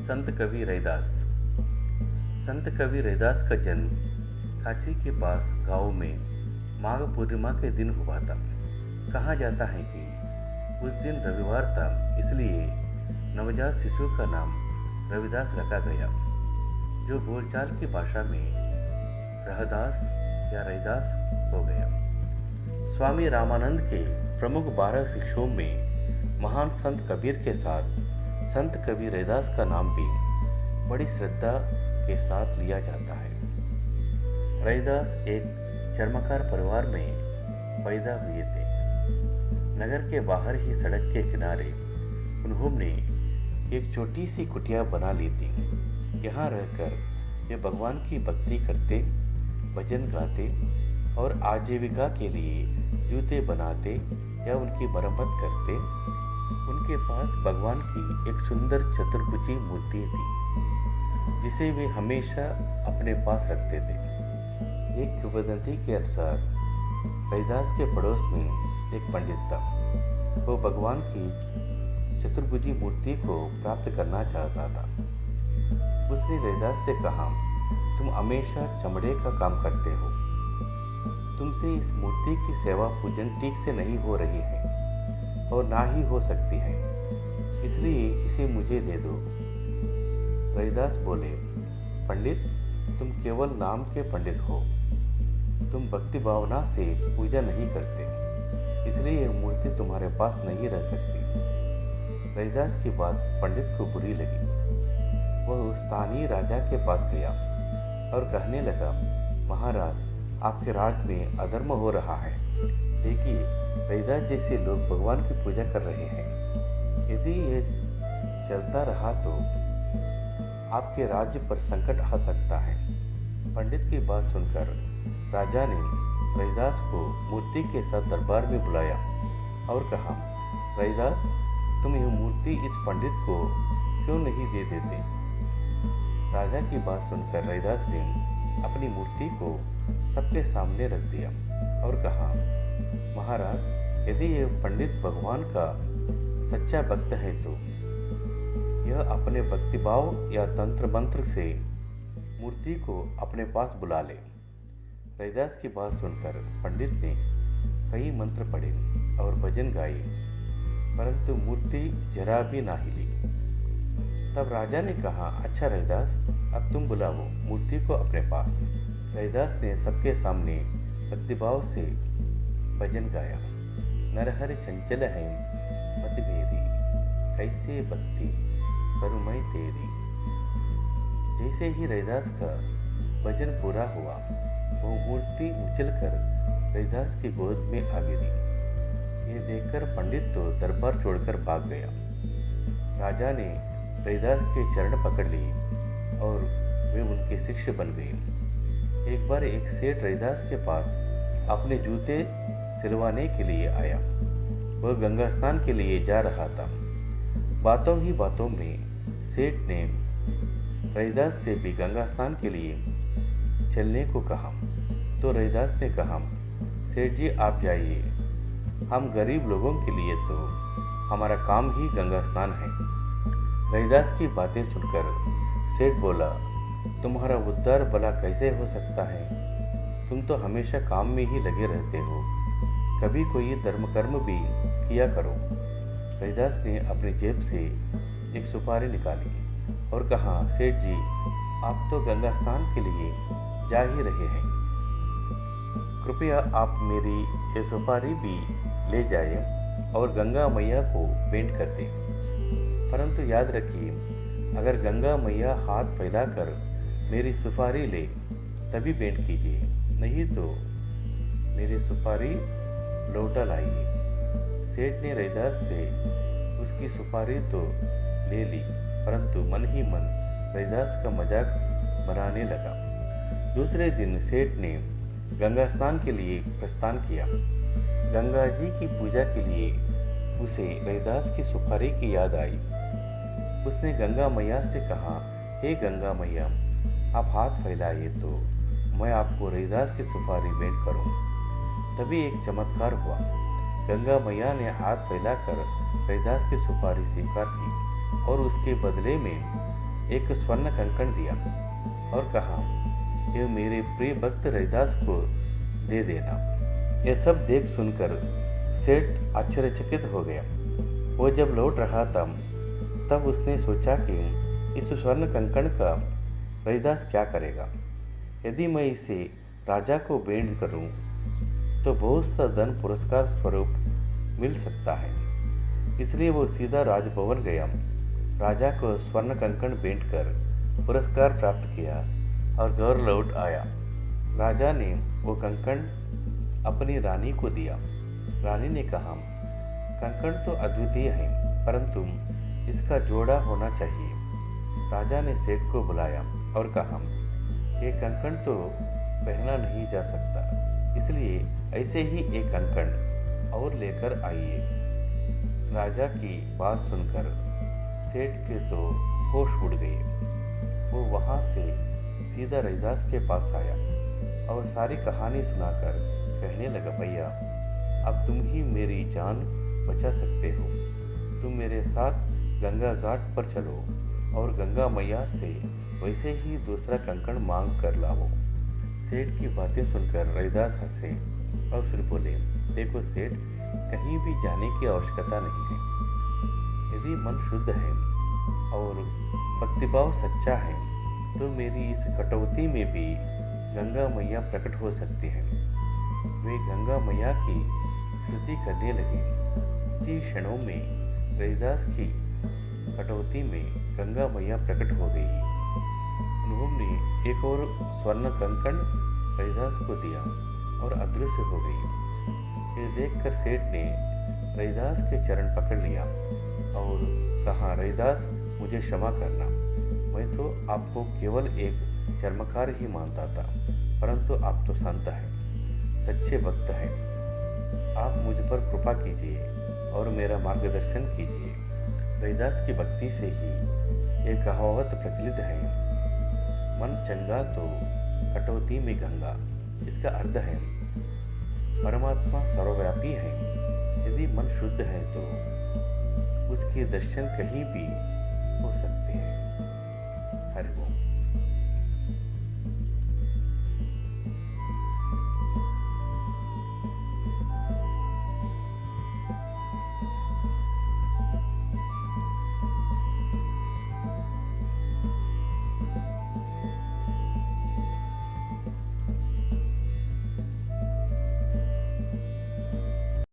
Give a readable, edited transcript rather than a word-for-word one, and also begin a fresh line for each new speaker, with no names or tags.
संत कवि रैदास। संत कवि रैदास का जन्म काशी के पास गांव में माघ पूर्णिमा के दिन हुआ था। कहा जाता है कि उस दिन रविवार था, इसलिए नवजात शिशु का नाम रविदास रखा गया, जो बोलचाल की भाषा में रहदास या रैदास हो गया। स्वामी रामानंद के प्रमुख 12 शिष्यों में महान संत कबीर के साथ संत कवि रैदास का नाम भी बड़ी श्रद्धा के साथ लिया जाता है। रैदास एक चर्मकार परिवार में पैदा हुए थे। नगर के बाहर ही सड़क के किनारे उन्होंने एक छोटी सी कुटिया बना ली थी। यहाँ रहकर वे भगवान की भक्ति करते, भजन गाते और आजीविका के लिए जूते बनाते या उनकी मरम्मत करते। उनके पास भगवान की एक सुंदर चतुर्भुजी मूर्ति थी, जिसे वे हमेशा अपने पास रखते थे। एक किंवदंती के अनुसार रैदास के पड़ोस में एक पंडित था। वो भगवान की चतुर्भुजी मूर्ति को प्राप्त करना चाहता था। उसने रैदास से कहा, तुम हमेशा चमड़े का काम करते हो, तुमसे इस मूर्ति की सेवा पूजन ठीक से नहीं हो रही है और ना ही हो सकती है, इसलिए इसे मुझे दे दो। रैदास बोले, पंडित, तुम केवल नाम के पंडित हो, तुम भक्ति भावना से पूजा नहीं करते, इसलिए यह मूर्ति तुम्हारे पास नहीं रह सकती। रैदास की बात पंडित को बुरी लगी। वह स्थानीय राजा के पास गया और कहने लगा, महाराज, आपके राज में अधर्म हो रहा है। देखिए, रैदास जैसे लोग भगवान की पूजा कर रहे हैं। यदि यह चलता रहा तो आपके राज्य पर संकट आ सकता है। पंडित की बात सुनकर राजा ने रैदास को मूर्ति के साथ दरबार में बुलाया और कहा, रैदास, तुम यह मूर्ति इस पंडित को क्यों नहीं दे देते? राजा की बात सुनकर रैदास ने अपनी मूर्ति को सबके सामने रख दिया और कहा, महाराज, यदि यह पंडित भगवान का सच्चा भक्त है तो यह अपने भक्तिभाव या तंत्र मंत्र से मूर्ति को अपने पास बुला ले। रैदास की बात सुनकर पंडित ने कई मंत्र पढ़े और भजन गाए, परंतु मूर्ति जरा भी ना हिली। तब राजा ने कहा, अच्छा रैदास, अब तुम बुलाओ मूर्ति को अपने पास। रैदास ने सबके सामने भक्तिभाव से भजन गाया। नरहरि चंचल है मति मेरी, कैसे भक्ति करूं मैं तेरी। जैसे ही रैदास का भजन पूरा हुआ, वो मूर्ति उछलकर रैदास की गोद में आ गिरी। ये देखकर पंडित तो दरबार छोड़कर भाग गया। राजा ने रैदास के चरण पकड़ लिए और वे उनके शिष्य बन गए। एक बार एक सेठ रैदास के पास अपने जूते सिलवाने के लिए आया। वह गंगा स्नान के लिए जा रहा था। बातों ही बातों में सेठ ने रैदास से भी गंगा स्नान के लिए चलने को कहा। तो रैदास ने कहा, सेठ जी, आप जाइए, हम गरीब लोगों के लिए तो हमारा काम ही गंगा स्नान है। रैदास की बातें सुनकर सेठ बोला, तुम्हारा उद्धार भला कैसे हो सकता है? तुम तो हमेशा काम में ही लगे रहते हो, कभी कोई धर्म कर्म भी किया करो। रैदास ने अपनी जेब से एक सुपारी निकाली और कहा, सेठ जी, आप तो गंगा स्नान के लिए जा ही रहे हैं, कृपया आप मेरी ये सुपारी भी ले जाएं और गंगा मैया को भेंट कर दें। परंतु याद रखिए, अगर गंगा मैया हाथ फैलाकर मेरी सुपारी ले तभी भेंट कीजिए, नहीं तो मेरी सुपारी लौटा लाइए। सेठ ने रैदास से उसकी सुपारी तो ले ली, परंतु मन ही मन रैदास का मजाक बनाने लगा। दूसरे दिन सेठ ने गंगा स्नान के लिए प्रस्थान किया। गंगा जी की पूजा के लिए उसे रैदास की सुपारी की याद आई। उसने गंगा मैया से कहा, हे गंगा मैया, आप हाथ फैलाइए तो मैं आपको रैदास की सुपारी भेंट करूं। तभी एक चमत्कार हुआ। गंगा मैया ने हाथ फैलाकर रैदास की सुपारी स्वीकार की और उसके बदले में एक स्वर्ण कंकण दिया और कहा, यह मेरे प्रिय भक्त रैदास को दे देना। यह सब देख सुनकर सेठ आश्चर्यचकित हो गया। वो जब लौट रहा था तब उसने सोचा कि इस स्वर्ण कंकण का रैदास क्या करेगा। यदि मैं इसे राजा को भेंट करूं तो बहुत सा धन पुरस्कार स्वरूप मिल सकता है। इसलिए वो सीधा राजभवन गया, राजा को स्वर्ण कंकण भेंट कर पुरस्कार प्राप्त किया और घर लौट आया। राजा ने वो कंकण अपनी रानी को दिया। रानी ने कहा, कंकण तो अद्वितीय है, परंतु इसका जोड़ा होना चाहिए। राजा ने सेठ को बुलाया और कहा, ये कंकण तो पहना नहीं जा सकता, इसलिए ऐसे ही एक कंकण और लेकर आइए। राजा की बात सुनकर सेठ के तो होश उड़ गए। वो वहाँ से सीधा रैदास के पास आया और सारी कहानी सुनाकर कहने लगा, भैया अब तुम ही मेरी जान बचा सकते हो। तुम मेरे साथ गंगा घाट पर चलो और गंगा मैया से वैसे ही दूसरा कंकण मांग कर लाओ। सेठ की बातें सुनकर रैदास हंसे और फिर बोले, देखो सेठ, कहीं भी जाने की आवश्यकता नहीं है। यदि मन शुद्ध है और भक्तिभाव सच्चा है तो मेरी इस कटौती में भी गंगा मैया प्रकट हो सकती है। वे गंगा मैया की स्तुति करने लगे। कुछ ही क्षणों में रैदास की कटौती में गंगा मैया प्रकट हो गई। उन्होंने एक और स्वर्ण कंकण रैदास को दिया और अदृश्य हो गई। ये देखकर सेठ ने रैदास के चरण पकड़ लिया और कहा, रैदास मुझे क्षमा करना, मैं तो आपको केवल एक चर्मकार ही मानता था, परंतु आप तो संत हैं, सच्चे भक्त हैं। आप मुझ पर कृपा कीजिए और मेरा मार्गदर्शन कीजिए। रैदास की भक्ति से ही एक कहावत प्रचलित है, मन चंगा तो कटौती में गंगा। इसका अर्थ है परमात्मा सर्वव्यापी है। यदि मन शुद्ध है तो उसके दर्शन कहीं भी हो सकते हैं।